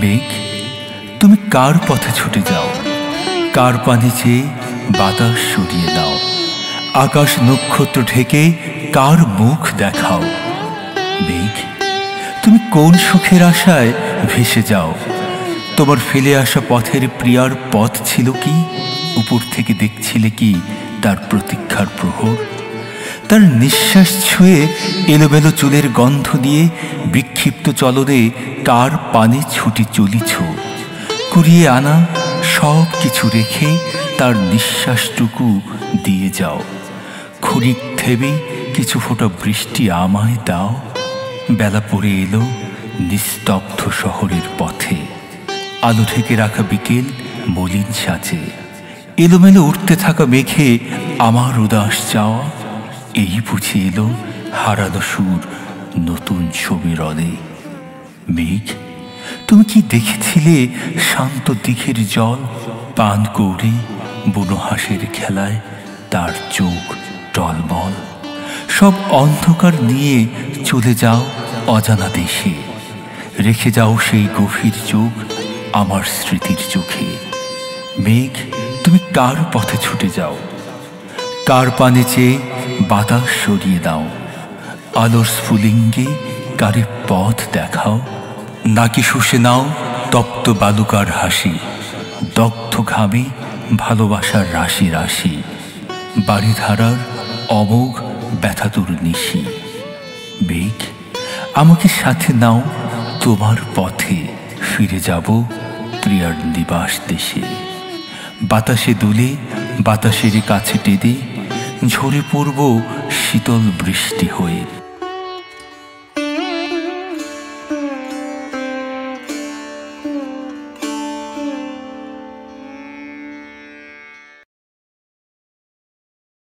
মেঘ, তুমি কার পথে ছুটে যাও? কার পানে চেয়ে বাতাস সরিয়ে দাও? আকাশ নক্ষত্র ঢেকে কার মুখ দেখাও? মেঘ, তুমি কোন সুখের আশায় ভেসে যাও? তোমার ফেলে আসা পথের প্রিয়ার পথ ছিল কি? উপর থেকে দেখছিলে কি তার প্রতীক্ষার প্রহর? তার নিঃশ্বাস ছুঁয়ে এলোমেলো চুলের গন্ধ দিয়ে বিক্ষিপ্ত চলনে কার পানে ছুটি চলিছ? কুড়িয়ে আনা সব কিছু রেখে তার নিঃশ্বাসটুকু দিয়ে যাও। ক্ষণিক থেমে কিছু ফোঁটা বৃষ্টি আমায় দাও। বেলা পড়ে এলো নিস্তব্ধ শহরের পথে। আলো ঢেকে রাখা বিকেল মলিন সাজে। এলোমেলো উঠতে থাকা মেঘে আমার উদাস চাওয়া। এই বুঝে এলো হারানো সুর নতুন সমীরণে। মেঘ, তুমি কি দেখেছিলে শান্ত দিঘির জল? পান কৌড়ি বুনো হাঁসের খেলায় তার চোখ টলমল। সব অন্ধকার নিয়ে চলে যাও অজানা দেশে। রেখে যাও সেই গভীর চোখ আমার স্মৃতির চোখে। মেঘ, তুমি কার পথে ছুটে যাও? কার পানে চেয়ে বাতাস সরিয়ে দাও? আলোর স্ফুলিঙ্গে কারে পথ দেখাও? নাকি শুষে নাও তপ্ত বালুকার হাসি? দগ্ধ ঘামে ভালোবাসার রাশি রাশি। বাড়িধারার অমোঘ ব্যথাতুর নিশি। মেঘ, আমাকে সাথে নাও তোমার পথে। ফিরে যাব প্রিয়ার নিবাস দেশে। বাতাসে দুলে বাতাসের কাছে টেনে ঝরে পড়ব শীতল বৃষ্টি হয়ে।